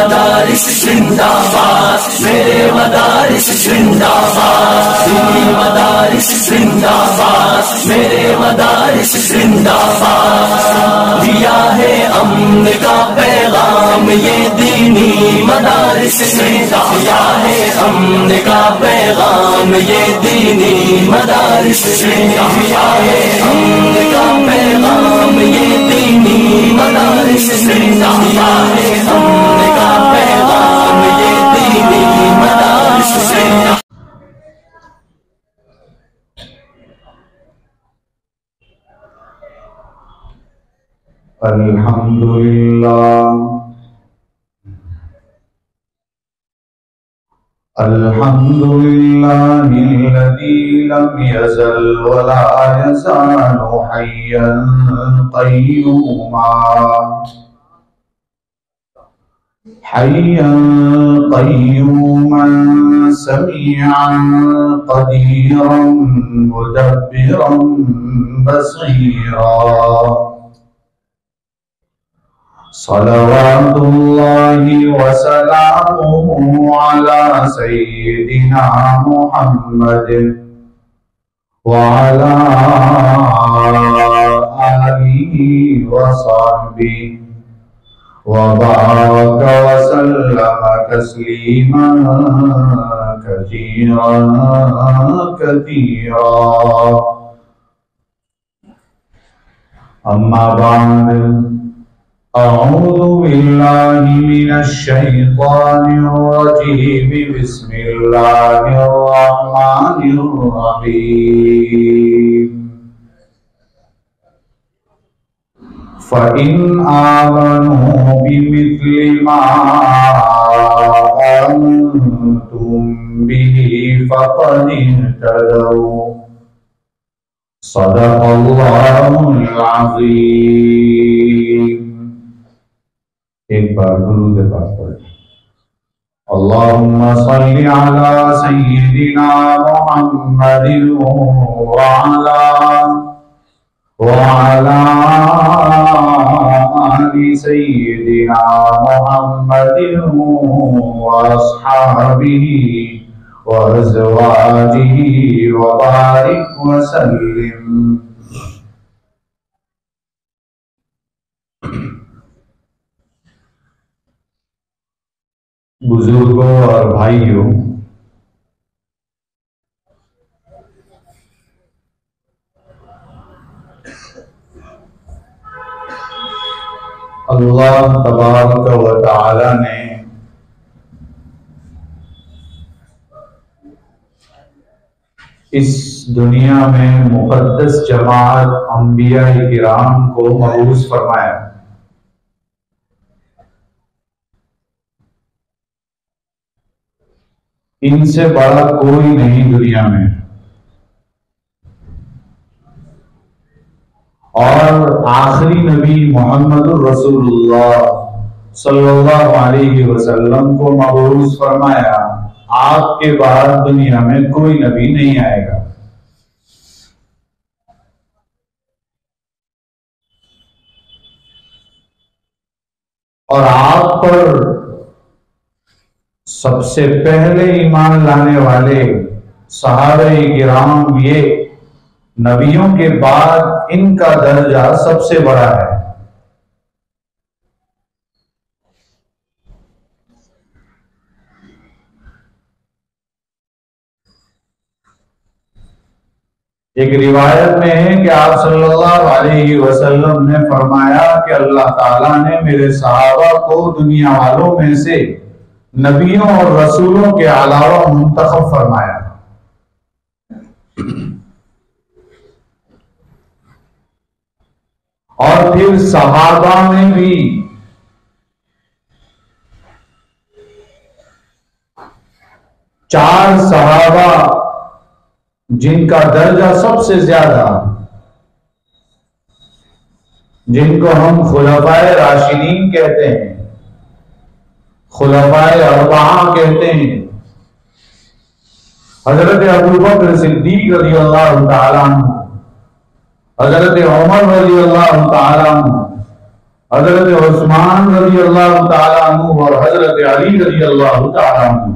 मदारिस जिंदाबाद, मेरे मदारिस जिंदाबाद, दीनी मदारिस जिंदाबाद, मेरे मदारिस जिंदाबाद। दिया है अमन का पैगाम ये दीनी मदारिस ने, दिया है अमन का पैगाम ये दीनी मदारिस ने, दिया है अमन का पैगाम ये दीनी मदारिस ने, दिया है अमन का पैगाम ये दीनी मदारिस ने। अल्हम्दुलिल्लाह अल्हम्दुलिल्लाहिल्लज़ी लम यज़ल व ला यज़ालु हय्यन क़य्यूमा, हय्यन क़य्यूमन समीअन क़दीरन मुदब्बिरन बसीरा। सल्लल्लाहु व सल्लमु अला सय्यिदिना मुहम्मद व अला आलिहि व सहबिहि व बारक व सल्लम तस्लीमान कसीरा कसीरा। अम्मा बाद, अऊज़ु बिल्लाहि मिनश शैतानिर रजीम, बिस्मिल्लाहिर रहमानिर रहीम। फ़इन आमनू बिमिस्लि मा आमनतुम बिही फ़क़द इह्तदौ, सदक़ल्लाहुल अज़ीम। एक बार दुरूद पाक पढ़ें। अल्लाहुम्मा सल्लि अला सय्यिदिना मुहम्मदिन व अला आलि सय्यिदिना मुहम्मदिन व अस्हाबिही व अज़वाजिही व बारिक व सल्लिम। बुजुर्गों और भाइयों, अल्लाह तबारक व तआला ने इस दुनिया में मुक़द्दस जमात अंबिया किराम को मबूस फरमाया। इनसे बड़ा कोई नहीं दुनिया में, और आखिरी नबी मोहम्मदुर रसूलुल्लाह सल्लल्लाहु अलैहि वसल्लम को मबूस फरमाया। आपके बाद दुनिया में कोई नबी नहीं आएगा। और आप पर सबसे पहले ईमान लाने वाले सहाबे किराम, ये नबियों के बाद इनका दर्जा सबसे बड़ा है। एक रिवायत में है कि आप सल्लल्लाहु अलैहि वसल्लम ने फरमाया कि अल्लाह ताला ने मेरे सहाबा को दुनिया वालों में से नबियों और रसूलों के अलावा मुंतखब फरमाया। और फिर सहाबा में भी चार सहाबा जिनका दर्जा सबसे ज्यादा, जिनको हम खुलफाए राशिदीन कहते हैं, खुलफाए अरबआ कहते हैं। हजरत अबू बकर सिद्दीक रज़ियल्लाहु ताला अन्हु, हजरत उमर रज़ियल्लाहु ताला अन्हु, हजरत उस्मान रज़ी अल्लाह ताला अन्हु और हजरत अली रज़ी अल्लाह ताला अन्हु।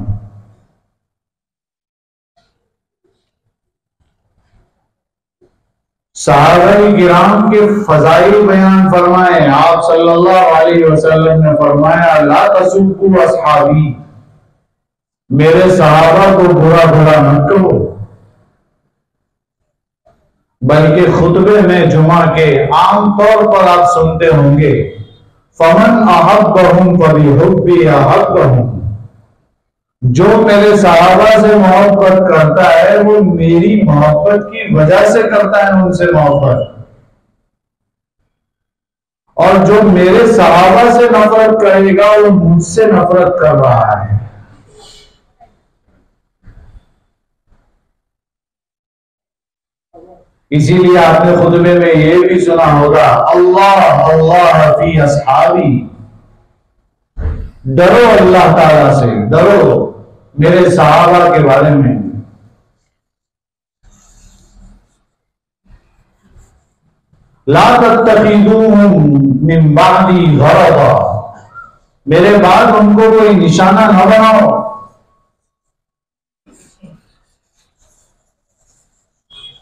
सहाबाए किराम के फजाइल बयान फरमाए। आप सल्लल्लाहु अलैहि वसल्लम ने फरमाया, ला तसुब्बू अस्हाबी, मेरे सहाबा को बुरा बुरा मत कहो, बल्कि खुतबे में जुमा के आम तौर पर आप सुनते होंगे, फमन अहब्बहुम फबिहुब्बी अहब्बहुम, जो मेरे सहाबा से मोहब्बत करता है वो मेरी मोहब्बत की वजह से करता है उनसे मोहब्बत, और जो मेरे सहाबा से नफरत करेगा वो मुझसे नफरत कर रहा है। इसीलिए आपने खुतबे में ये भी सुना होगा, अल्लाह अल्लाह फी अस्हाबी, डरो अल्लाह ताला से, डरो मेरे सहाबा के बारे में। ला तत्तखिदूहुम मिन बादी गरदा, मेरे बाद उनको कोई निशाना न बनाओ।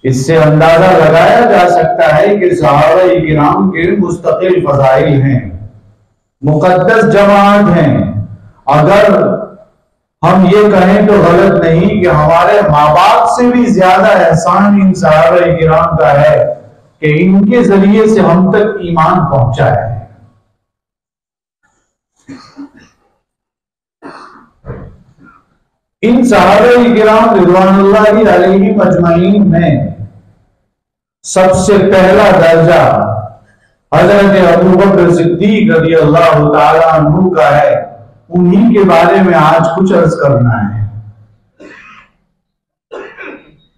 इससे अंदाजा लगाया जा सकता है कि सहाबाए किराम के मुस्तकिल फजाइल हैं, मुकद्दस जमात हैं। अगर हम ये कहें तो गलत नहीं कि हमारे माँ बाप से भी ज्यादा एहसान इन सहाबाए किराम का है कि इनके जरिए से हम तक ईमान पहुंचा है। इन सहाबाए किराम रिज़वानुल्लाहि अलैहिम अजमईन में सबसे पहला दर्जा हजरत अबू बकर सिद्दीक रज़ी अल्लाह ताला अन्हु का है। उन्हीं के बारे में आज कुछ अर्ज करना है,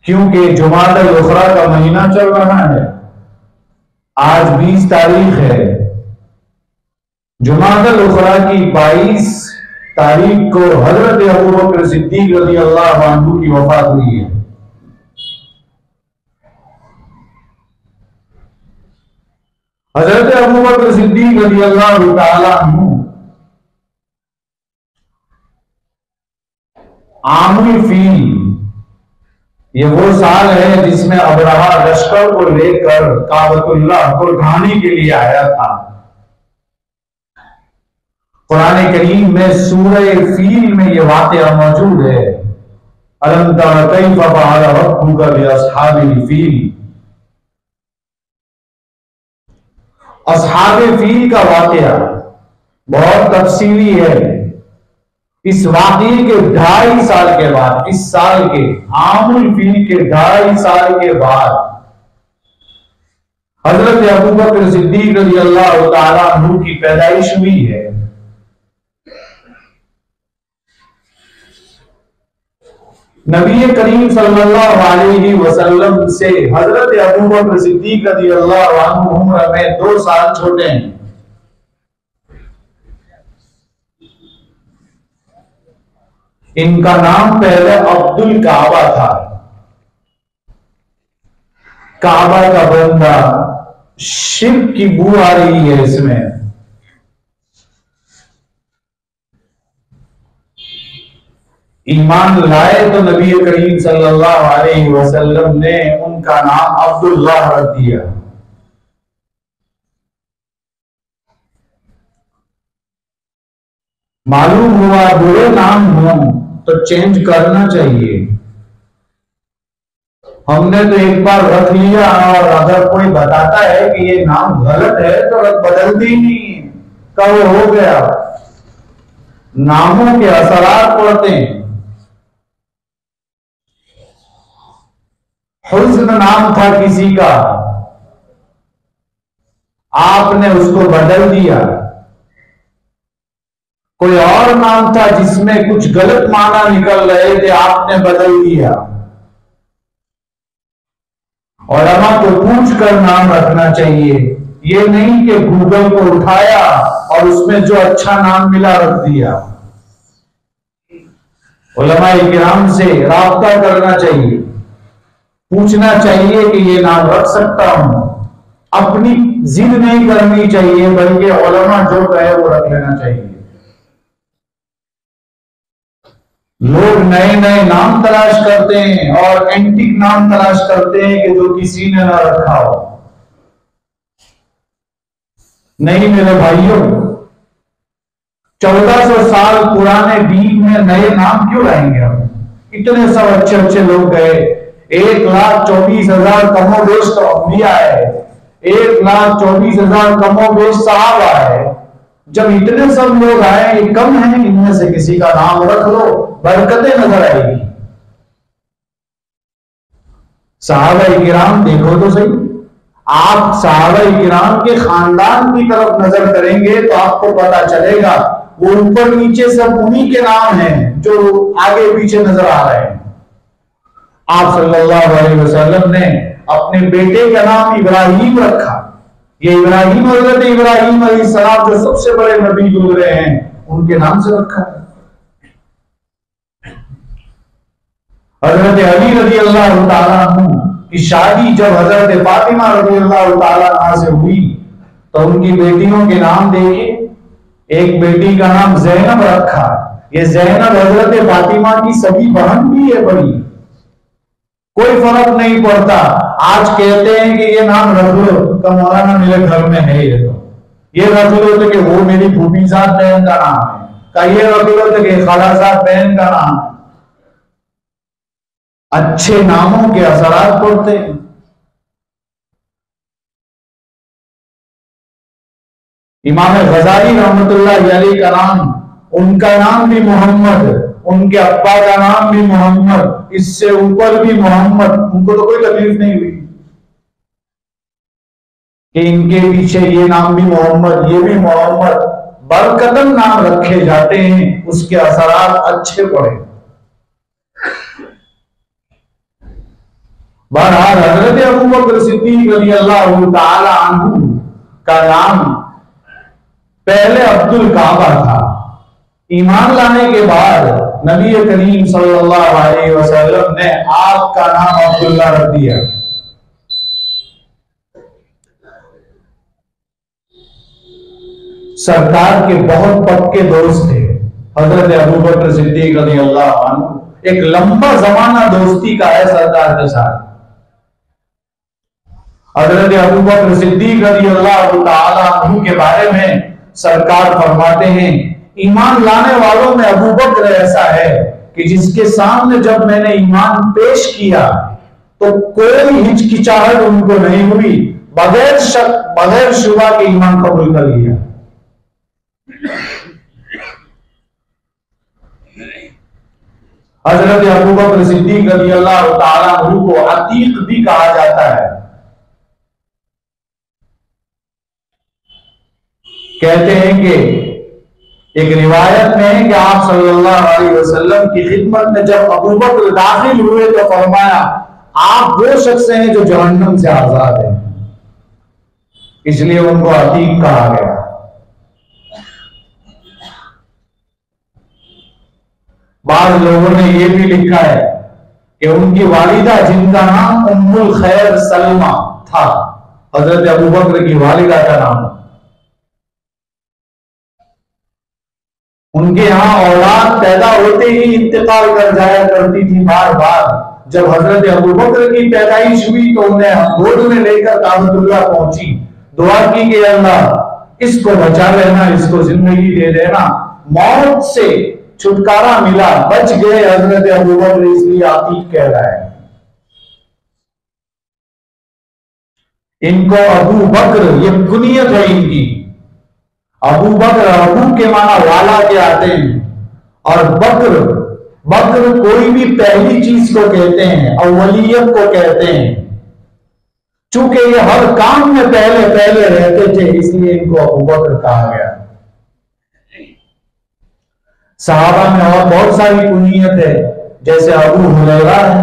क्योंकि जुमादल उखरा का महीना चल रहा है। आज 20 तारीख है। जुमादल उखरा की 22 तारीख को हजरत अबू बकर सिद्दीक रज़ी अल्लाह अन्हु की वफात हुई है। हजरत अबू बकर सिद्दीक रज़ी अल्लाह ताला अन्हु आमुल फील, ये वो साल है जिसमें अबरहा लश्कर को लेकर काबतुल्लाह को ढाने के लिए आया था। कुरान करीम में सूरह फील में ये वाक़या मौजूद है। अलम तरा कैफ़ फ़अल रब्बुका बिअस्हाबिल फील। अस्हाबे फील का वाक़या बहुत तफसीली है। इस वाक़ये के 2.5 साल के बाद, इस साल के आमुल फील के 2.5 साल के बाद हजरत अबू बकर सिद्दीक रज़ी अल्लाह ताला अन्हु की पैदाइश हुई है। नबी करीम सल्लल्लाहु अलैहि वसल्लम से हजरत अबू बकर सिद्दीक रज़ी अल्लाह अन्हु उम्र में 2 साल छोटे हैं। इनका नाम पहले अब्दुल काबा था। काबा का बंदा, शिर्क की बू आ रही है इसमें। ईमान लाए तो नबी करीम सल्लल्लाहु अलैहि वसल्लम ने उनका नाम अब्दुल्लाह रख दिया। मालूम हुआ बुरे नाम हो तो चेंज करना चाहिए। हमने तो एक बार रख लिया और अगर कोई बताता है कि ये नाम गलत है तो बदलती ही नहीं है, कब हो गया। नामों के असरात पड़ते हैं। हुस्न नाम था किसी का, आपने उसको बदल दिया। कोई और नाम था जिसमें कुछ गलत माना निकल रहे थे, आपने बदल दिया। उलमा को पूछ कर नाम रखना चाहिए, ये नहीं कि गूगल को उठाया और उसमें जो अच्छा नाम मिला रख दिया। उलमाए किराम से राब्ता करना चाहिए, पूछना चाहिए कि ये नाम रख सकता हूं, अपनी जिद नहीं करनी चाहिए, बल्कि उलमा जो कहे वो रख लेना चाहिए। लोग नए नए नाम तलाश करते हैं और एंटिक नाम तलाश करते हैं कि जो किसी ने ना रखा हो। नहीं मेरे भाइयों, 1400 साल पुराने दीन में नए नाम क्यों लाएंगे हम? इतने सब अच्छे अच्छे लोग गए, 1,24,000 कमोबेश तो अंबिया है, 1,24,000 कमोबेश सहाबा है। जब इतने सब लोग आए, ये कम है इनमें से किसी का नाम रख लो, बरकतें नजर आएगी। सहाबा किराम देखो तो सही, आप सहाबा किराम के खानदान की तरफ नजर करेंगे तो आपको पता चलेगा वो ऊपर नीचे सब उन्हीं के नाम हैं जो आगे पीछे नजर आ रहे हैं। आप सल्लल्लाहु अलैहि वसल्लम ने अपने बेटे का नाम इब्राहिम रखा। ये इब्राहिम, हजरत इब्राहिम अलैहिस्सलाम जो सबसे बड़े नबी गुजरे हैं, उनके नाम से रखा है। हजरत अली रज़ी अल्लाह तआला अन्हु की शादी जब हजरत फातिमा रज़ी अल्लाह तआला अन्हा से हुई तो उनकी बेटियों के नाम देखिए। एक बेटी का नाम ज़ैनब रखा। ये ज़ैनब हजरत फातिमा की सगी बहन भी है बड़ी। कोई फर्क नहीं पड़ता। आज कहते हैं कि ये नाम रख लो तो मौलाना मेरे घर में है, ये रख लो तो कि वो मेरी फूफीजाद बहन का नाम है, का ये रख लो तो कि खालाजाद बहन का नाम है। अच्छे नामों के असरात पड़ते हैं। इमाम गजाली रहमतुल्लाह अलैह का नाम, उनका नाम भी मोहम्मद, उनके अब्बा का नाम भी मोहम्मद, इससे ऊपर भी मोहम्मद। उनको तो कोई तकलीफ नहीं हुई कि इनके पीछे ये नाम भी मोहम्मद, ये भी मोहम्मद। बरकतन नाम रखे जाते हैं, उसके असरात अच्छे पड़े। बहरहाल हजरत अबू बकर सिद्दीक रज़ियल्लाहु ताला अन्हु का नाम पहले अब्दुल काबा था। ईमान लाने के बाद नबी करीम सल्लल्लाहु अलैहि वसल्लम ने आपका नाम अब्दुल्लाह रख दिया। सरकार के बहुत पक्के दोस्त थे हजरत अबू बकर सिद्दीक रज़ियल्लाहु अन्हु। एक लंबा जमाना दोस्ती का है सरकार के साथ। हजरत अबू बकर सिद्दीक रज़ियल्लाहु ताला अन्हु के बारे में सरकार फरमाते हैं, ईमान लाने वालों में अबू बकर ऐसा है कि जिसके सामने जब मैंने ईमान पेश किया तो कोई हिचकिचाहट उनको नहीं हुई, बगैर शक बगैर शुबा के ईमान कबूल कर लिया। हजरत अबू बकर सिद्दीक रज़ियल्लाहु ताला अन्हु को अतीक भी कहा जाता है। कहते हैं कि एक रिवायत में है कि आप सल्लल्लाहु अलैहि वसल्लम की खिदमत में जब अबू बकर दाखिल हुए तो फरमाया, आप वो शख्स हैं जो जहन्नम से आजाद हैं। इसलिए उनको अतीक कहा गया। बाद लोगों ने यह भी लिखा है कि उनकी वालिदा, जिनका नाम उम्मुल खैर सलमा था, हजरत अबू बकर की वालिदा का नाम, उनके यहां औलाद पैदा होते ही इंतकाल कर जाया करती थी बार बार। जब हजरत अबू बकर की पैदाइश हुई तो उन्हें गोद में लेकर काबतुल्लाह पहुंची, दुआ की कि अल्लाह इसको बचा लेना, इसको जिंदगी दे देना। मौत से छुटकारा मिला, बच गए हजरत अबू बकर, इसलिए आतीक कह रहा है। इनको अबू बकर, ये कुनियत है इनकी। अबू बकर, अबू के माना वाला के आते हैं, और बकर, बकर कोई भी पहली चीज को कहते हैं, अव्वलियत को कहते हैं। चूंकि ये हर काम में पहले पहले रहते थे, इसलिए इनको अबू बकर कहा गया। सहाबा में और बहुत सारी कुनियत है, जैसे अबू हुरैरा है,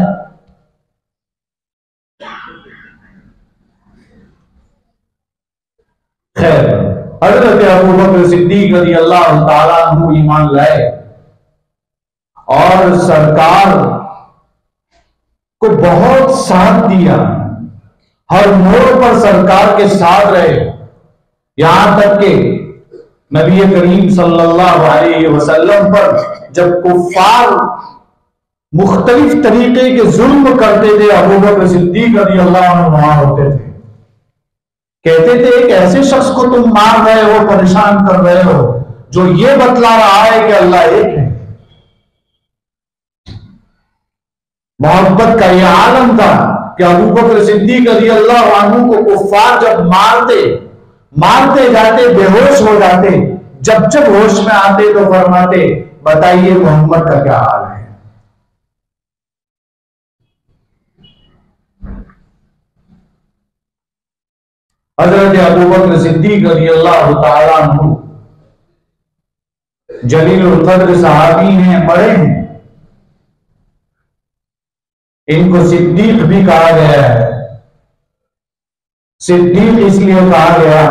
खैर हजरत अबू बकर सिद्दीक रज़ियल्लाहु ताला अन्हु ईमान लाए और सरकार को बहुत साथ दिया। हर मोड़ पर सरकार के साथ रहे, यहां तक कि नबी करीम सल्लल्लाहु अलैहि वसल्लम पर जब कुफ्फार मुख्तलिफ तरीके के जुल्म करते थे, अबू बकर सिद्दीक रज़ियल्लाहु अन्हु वहां होते थे। कहते थे एक ऐसे शख्स को तुम मार रहे हो, परेशान कर रहे हो, जो ये बतला रहा है कि अल्लाह एक है। मोहब्बत का यह आलम था कि अबू बकर सिद्दीक रज़ियल्लाहु अन्हु को कुफ्फार जब मारते जाते बेहोश हो जाते, जब होश में आते तो फरमाते, बताइए मोहम्मद का क्या हाल है। हजरत अबू बकर सिद्दीक रज़ियल्लाहु ताला अन्हु जलीलुल क़द्र सहाबी हैं, बड़े हैं। इनको सिद्दीक भी कहा गया है। सिद्दीक इसलिए कहा गया,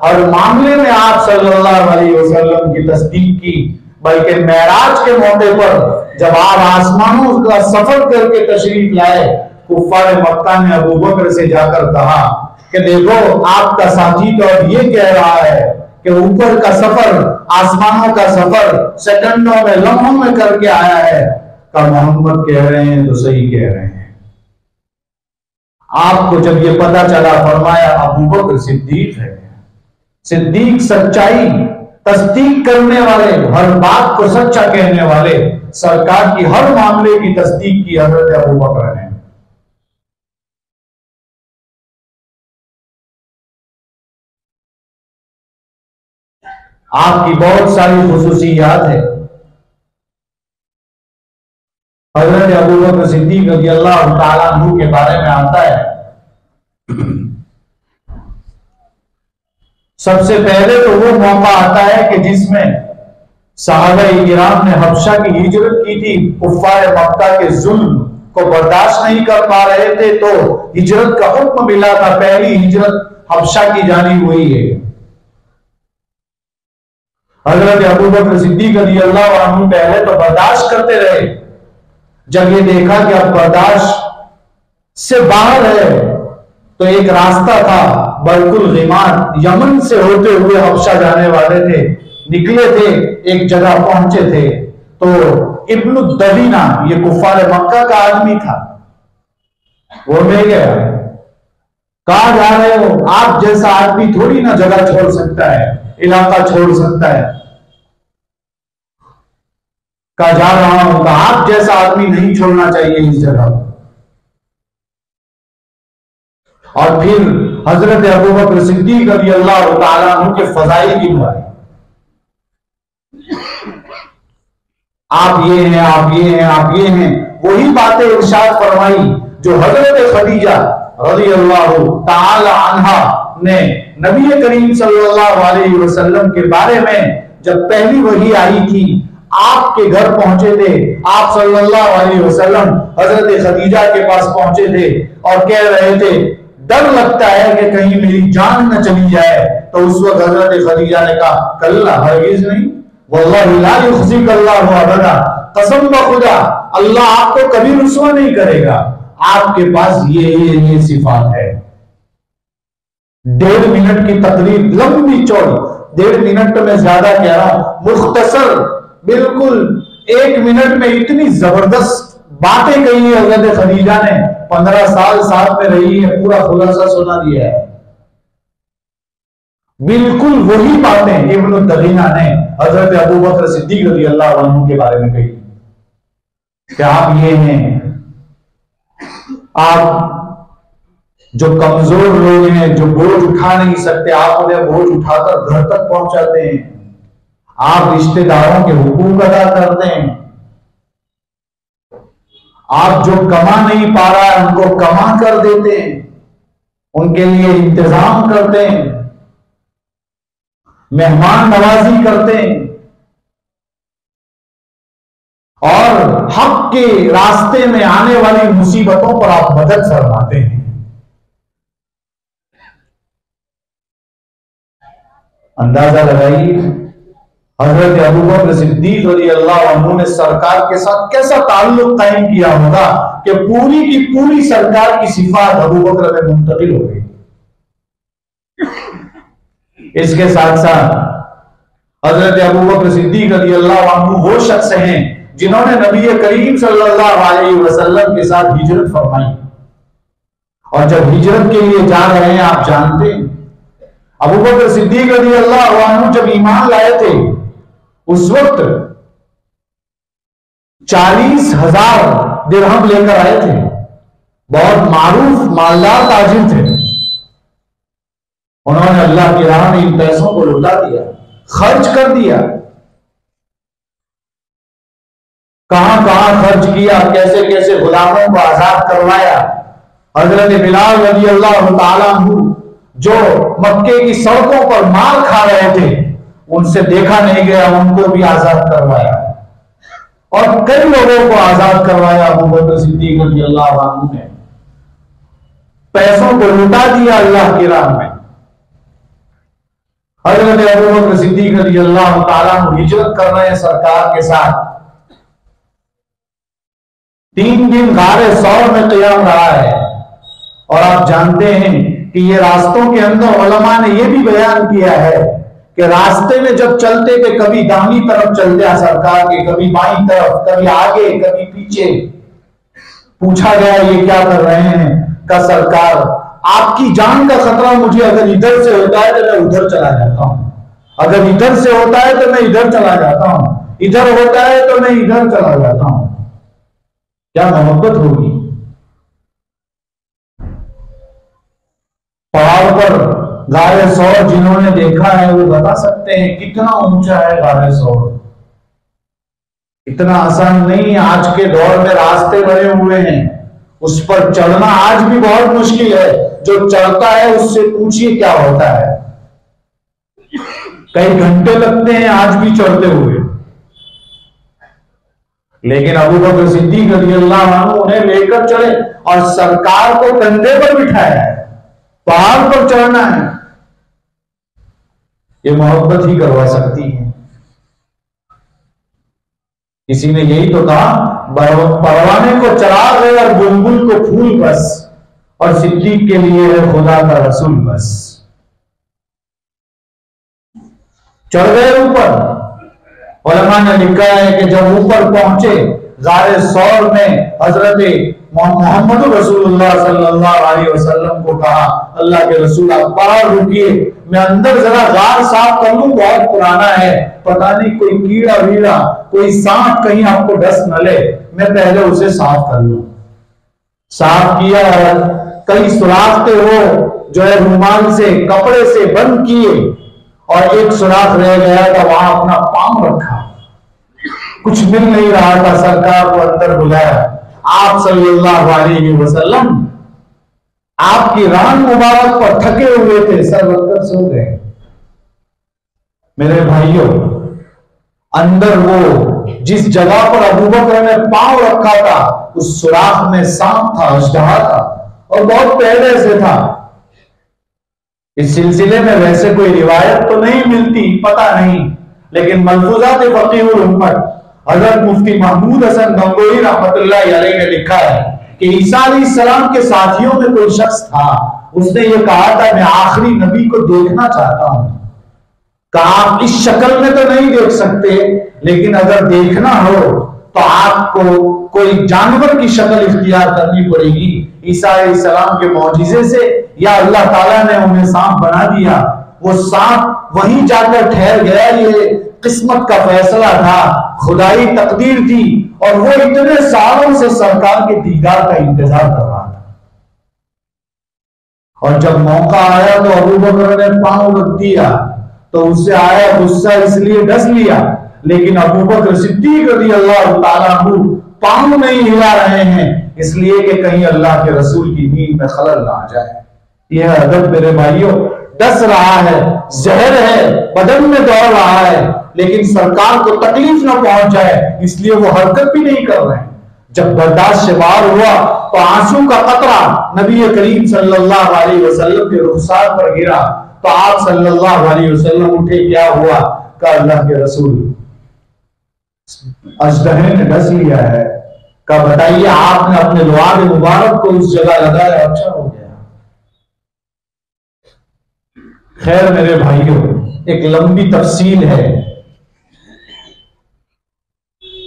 हर मामले में आप सल्लल्लाहु अलैहि वसल्लम की तस्दीक की, बल्कि मेराज के मौके पर जब आप आसमानों का सफर करके तशरीफ लाए, कुफ्फार मक्का ने अबू बकर से जाकर कहा कि देखो आपका साथी तो अब ये कह रहा है कि ऊपर का सफर, आसमानों का सफर सेकंडों में, लम्हों में करके आया है। का मोहम्मद कह रहे हैं तो सही कह रहे हैं। आपको जब ये पता चला, फरमाया अबू बकर सिद्दीक है। सिद्दीक सच्चाई तस्दीक करने वाले, हर बात को सच्चा कहने वाले, सरकार की हर मामले की तस्दीक की हजरत अबू बकर ने। आपकी बहुत सारी खुसूसियात है। हजरत अबू बकर सिद्दीक रज़ियल्लाहु ताला अन्हु के बारे में आता है, सबसे पहले तो वो मौका आता है कि जिसमें सहाबाए किराम ने हबशा की हिजरत की थी, कुफ्फार मक्का के जुल्म को बर्दाश्त नहीं कर पा रहे थे, तो हिजरत का हुक्म मिला था। पहली हिजरत हबशा की जानिब हुई है। हजरत अबू बकर सिद्दीक रज़ियल्लाहु अन्हु पहले तो बर्दाश्त करते रहे, जब ये देखा कि अब बर्दाश्त से बाहर है, तो एक रास्ता था बरकुल गिमार, यमन से होते हुए हबशा जाने वाले थे, निकले थे, एक जगह पहुंचे थे, तो इब्नु दवीना, ये कुफ्फार मक्का का आदमी था, वो ले गया। कहा जा रहे हो? आप जैसा आदमी थोड़ी ना जगह छोड़ सकता है, इलाका छोड़ सकता है। कहा जा रहा हूं, तो आप जैसा आदमी नहीं छोड़ना चाहिए इस जगह। और फिर हजरत अबू बकर सिद्दीक रज़ियल्लाहु ताला अन्हु के फज़ाइल गिनवाए। आप ये हैं, आप ये हैं, आप ये हैं। वही बातें इरशाद फरमाई जो हजरत खदीजा रज़ियल्लाहु ताला अन्हा ने नबी करीम सल्लल्लाहु अलैहि वसल्लम के बारे में जब पहली वही आई थी, आपके घर पहुंचे थे, आप सल्लल्लाहु अलैहि वसल्लम हजरत खदीजा के पास पहुंचे थे और कह रहे थे, डर लगता है कि कहीं मेरी जान न चली जाए। तो उस वक्त हजरत खदीजा ने कहा, कल्ला, हरगिज नहीं, वल्लाहि ला युखज़िक अल्लाहु अबदा, कसम खुदा अल्लाह आपको कभी रुसवा नहीं करेगा, आपके पास ये सिफात है। 1.5 मिनट की तकरीर, लंबी चौड़ी, 1.5 मिनट में ज्यादा कह रहा हूं, मुख्तसर, बिल्कुल 1 मिनट में इतनी जबरदस्त बातें कही है हजरत खदीजा ने। 15 साल साथ में रही है, पूरा खुलासा सुना दिया है। बिल्कुल वही बातें इब्नु दगीना ने हजरत अबू बकर सिद्दीक रज़ियल्लाहु अन्हु के बारे में कही कि आप ये हैं, आप जो कमजोर लोग हैं, जो बोझ उठा नहीं सकते, आप उन्हें बोझ उठाकर घर तक पहुंचाते हैं। आप रिश्तेदारों के हुकूक अदा करते हैं। आप जो कमा नहीं पा रहा है उनको कमा कर देते हैं, उनके लिए इंतजाम करते हैं, मेहमान नवाजी करते हैं और हक के रास्ते में आने वाली मुसीबतों पर आप मदद फरमाते हैं। अंदाजा लगाइए हजरत अबू बकर सिद्दीक रज़ियल्लाहु अन्हु ने सरकार के साथ कैसा ताल्लुक कायम किया होगा कि पूरी की पूरी सरकार की सिफात अबू बकर में मुंतकिल हो गई। इसके साथ साथ हजरत अबू बकर सिद्दीक रज़ियल्लाहु अन्हु वो शख्स हैं जिन्होंने नबी करीम सल्लल्लाहु अलैहि वसल्लम के साथ हिजरत फरमाई। और जब हिजरत के लिए जा रहे हैं, आप जानते हैं अबू बकर सिद्दीक रज़ियल्लाहु अन्हु जब ईमान लाए थे उस वक्त 40,000 दिरहम लेकर आए थे। बहुत मारूफ मालदार ताजिर थे। उन्होंने अल्लाह की राह में इन पैसों को लुटा दिया, खर्च कर दिया। कहां कहां खर्च किया, कैसे कैसे गुलामों को आजाद करवाया। हजरत बिलाल रज़ियल्लाहु ताला अन्हु जो मक्के की सड़कों पर मार खा रहे थे, उनसे देखा नहीं गया, उनको भी आजाद करवाया। और कई लोगों को आजाद करवाया अबू बकर सिद्दीक रज़ियल्लाहु अन्हु ने। पैसों को लुटा दिया अल्लाह की राह में। हजरत अबू बकर सिद्दीक रज़ियल्लाहु ताला अन्हु हिजरत कर रहे हैं सरकार के साथ। 3 दिन गारे सौर में क़ियाम रहा है। और आप जानते हैं कि ये रास्तों के अंदर उलमा ने यह भी बयान किया है कि रास्ते में जब चलते थे, कभी दाहिनी तरफ चलते सरकार के, कभी बाईं तरफ, कभी आगे, कभी पीछे। पूछा गया ये क्या कर रहे हैं? का सरकार, आपकी जान का खतरा मुझे अगर इधर से होता है तो मैं उधर चला जाता हूं, अगर इधर से होता है तो मैं इधर चला जाता हूं, इधर होता है तो मैं इधर चला जाता हूं। क्या मोहब्बत होगी। पहाड़ पर गारे सौर जिन्होंने देखा है वो बता सकते हैं कितना ऊंचा है गारे सौर। इतना आसान नहीं। आज के दौर में रास्ते बने हुए हैं, उस पर चढ़ना आज भी बहुत मुश्किल है। जो चढ़ता है उससे पूछिए क्या होता है। कई घंटे लगते हैं आज भी चढ़ते हुए। लेकिन अबू बकर सिद्दीक रज़ियल्लाहु अन्हु उन्हें लेकर चले और सरकार को कंधे पर बिठाया है। पहाड़ पर चढ़ना है, ये मोहब्बत ही करवा सकती है। किसी ने यही तो कहा, परवाने को चराग है और बुलबुल को फूल बस, और सिद्दीक के लिए है खुदा का रसूल बस। चढ़ गए ऊपर। उलमा ने लिखा है कि जब ऊपर पहुंचे गारे सौर में हजरत मोहम्मद रसूलुल्लाह सल्लल्लाहु अलैहि वसल्लम को कहा, अल्लाह के रसूल आप बाहर रुकिए, मैं अंदर जरा गार साफ कर लूं, बहुत पुराना है, पता नहीं कोई कीड़ा वीड़ा, कोई सांप कहीं आपको डस न ले, मैं पहले उसे साफ कर लूं। साफ किया और कई सुराख थे वो जो है रुमाल से, कपड़े से बंद किए, और एक सुराख रह गया था, वहां अपना पांव रखा। कुछ मिल नहीं रहा था, सरकार को अंदर बुलाया। आप सल्लल्लाहु अलैहि वसल्लम आपकी रान मुबारक पर थके हुए थे, सर रखकर सो गए। मेरे भाइयों, अंदर वो जिस जगह पर अबू बकर ने पांव रखा था, उस सुराख में सांप था, अजदहा था, और बहुत पहले से था। इस सिलसिले में वैसे कोई रिवायत तो नहीं मिलती, पता नहीं, लेकिन मलफूजात फकीहुल उम्मत हजरत मुफ्ती महमूद हसन गंगोही रहमतुल्लाह अलैह ने लिखा है कि ईसा अलैहिस्सलाम के साथियों में कोई शख्स था, उसने ये कहा था मैं आखिरी नबी को देखना चाहता हूं। कहा आप इस शक्ल में तो नहीं देख सकते, लेकिन अगर देखना हो तो आपको कोई जानवर की शक्ल इख्तियार करनी पड़ेगी। ईसा अलैहिस्सलाम के मौजिजे से या अल्लाह ताला ने उन्हें सांप बना दिया, वो सांप वहीं जाकर ठहर गया। ये किस्मत का फैसला था, खुदाई तकदीर थी, और वो इतने सालों से सरकार के दीदार का इंतजार कर रहा था। और जब मौका आया तो अबू बकर ने पांव रख दिया, तो उससे आया गुस्सा, इसलिए डस लिया। लेकिन अबू बकर सिद्दीक रज़ियल्लाहु ताला अन्हु पांव नहीं हिला रहे हैं, इसलिए कि कहीं अल्लाह के रसूल की नींद में खलल ना आ जाए। यह अदब मेरे भाइयों, डस रहा है, जहर है, बदन में दौड़ रहा है, लेकिन सरकार को तकलीफ ना पहुंच जाए, इसलिए वो हरकत भी नहीं कर रहे हैं। जब बर्दाश्त से बाहर हुआ तो आंसू का कतरा नबी करीम सल्लल्लाहु अलैहि वसल्लम के रुखसार पर गिरा, तो आप सल्लल्लाहु अलैहि वसल्लम उठे, क्या हुआ? का अल्लाह के रसूल अजदहे ने डस लिया है। का बताइए आपने अपने लुआब मुबारक को उस जगह लगाया, अच्छा हो गया। खैर मेरे भाइयों, एक लंबी तफसील है।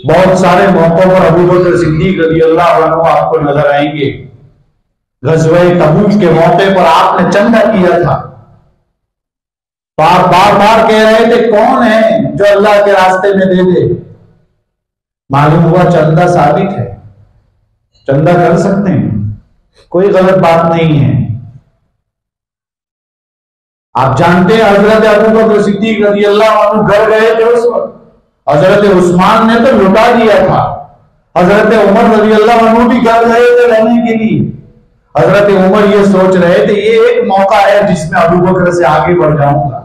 बहुत सारे मौकों पर अबू बकर सिद्दीक रज़ियल्लाहु अन्हु आपको नजर आएंगे। ग़ज़वा तबूक के मौके पर आपने चंदा किया था, तो आप बार बार कह रहे थे कौन है जो अल्लाह के रास्ते में दे दे। मालूम हुआ चंदा साबित है, चंदा कर सकते हैं, कोई गलत बात नहीं है। आप जानते हैं हजरत अबू बकर सिद्दीक रज़ियल्लाहु अन्हु घर गए थे उस वक्त, हजरत उस्मान ने तो लुटा दिया था, हजरत उमर रज़ियल्लाहु अन्हु भी घर गए थे रहने के लिए। हजरत उमर ये सोच रहे थे ये एक मौका है जिसमें अबू बकर से आगे बढ़ जाऊंगा।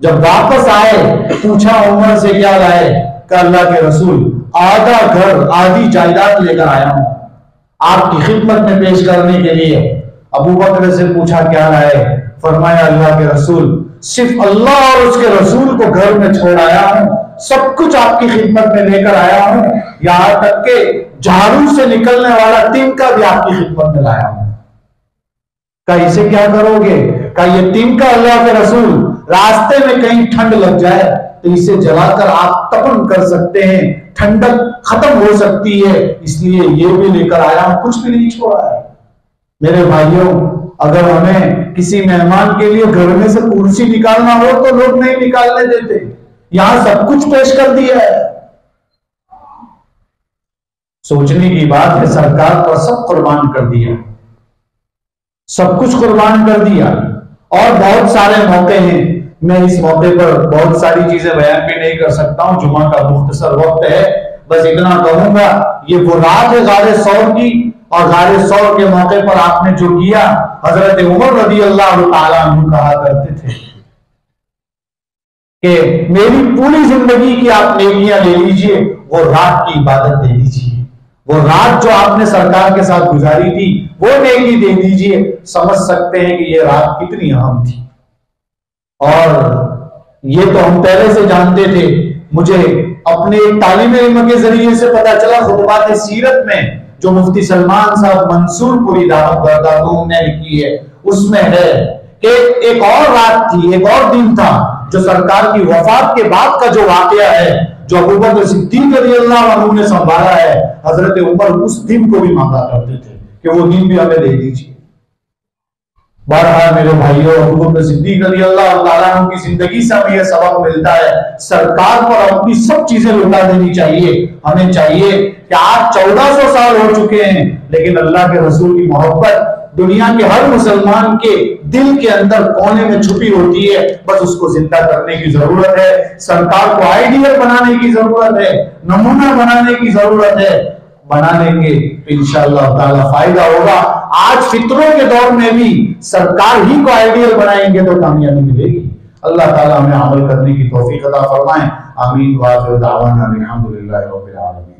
जब वापस आए पूछा उमर से क्या लाए, का अल्लाह के रसूल आधा घर आधी जायदाद लेकर आया हूं आपकी खिदमत में पेश करने के लिए। अबू बकर से पूछा क्या लाए, फरमाया अल्लाह के रसूल सिर्फ अल्लाह और उसके रसूल को घर में छोड़ आया हूं, सब कुछ आपकी खिदमत में लेकर आया हूं, यहां तक के झाड़ू से निकलने वाला तिनका भी आपकी खिदमत में लाया हूं। का इसे क्या करोगे, का ये तिनका अल्लाह के रसूल रास्ते में कहीं ठंड लग जाए तो इसे जलाकर आप तपन कर सकते हैं, ठंडक खत्म हो सकती है, इसलिए ये भी लेकर आया हूं, कुछ भी नहीं छोड़ा है। मेरे भाइयों, अगर हमें किसी मेहमान के लिए घर में से कुर्सी निकालना हो तो लोग नहीं निकालने देते, यहां सब कुछ पेश कर दिया है। सोचने की बात है, सरकार पर सब कुर्बान कर दिया, सब कुछ कुर्बान कर दिया। और बहुत सारे मौके हैं, मैं इस मौके पर बहुत सारी चीजें बयान भी नहीं कर सकता हूं, जुमा का मुख्तसर वक्त है, बस इतना कहूंगा ये वो रात है गारे सौर की, और गारे सौर के मौके पर आपने जो किया, हजरत उमर रज़ियल्लाहु ताला अन्हु कहा करते थे कि मेरी पूरी जिंदगी की आप नेकियां ले लीजिए, वो रात की इबादत दे दीजिए, वो रात जो आपने सरकार के साथ गुजारी थी वो नेकी दे दीजिए। समझ सकते हैं कि ये रात कितनी अहम थी। और ये तो हम पहले से जानते थे, मुझे अपने एक तालीम इल्म के जरिए से पता चला, खुतबात सीरत में जो मुफ्ती सलमान साहब मंसूरपुरी दावत बरदातूं ने लिखी है, उसमें है कि एक और रात थी, एक और दिन था जो सरकार की वफात के बाद का जो वाकया है, जो अबू बकर सिद्दीक रज़ियल्लाहु अन्हु ने संभाला है, हजरत उमर उस दिन को भी मांगा करते थे कि वो दिन भी हमें दे दीजिए। बहरहाल मेरे भाइयों, अबू बकर सिद्दीक रज़ियल्लाहु ताला अन्हु की जिंदगी से हमें यह सबक मिलता है, सरकार पर अपनी सब चीजें लुटा देनी चाहिए। हमें चाहिए कि आज 1400 साल हो चुके हैं, लेकिन अल्लाह के रसूल की मोहब्बत दुनिया के हर मुसलमान के दिल के अंदर कोने में छुपी होती है, बस उसको जिंदा करने की जरूरत है। सरकार को आइडियल बनाने की जरूरत है, नमूना बनाने की जरूरत है। बना लेंगे तो इंशाअल्लाह ताला फायदा होगा। आज फितरों के दौर में भी सरकार ही को आइडियल बनाएंगे तो कामयाबी मिलेगी। अल्लाह ताला हमें अमल करने की तौफीक अता फरमाए। आमीन। व आखिर दावाना अल्हम्दुलिल्लाहि रब्बिल आलमीन।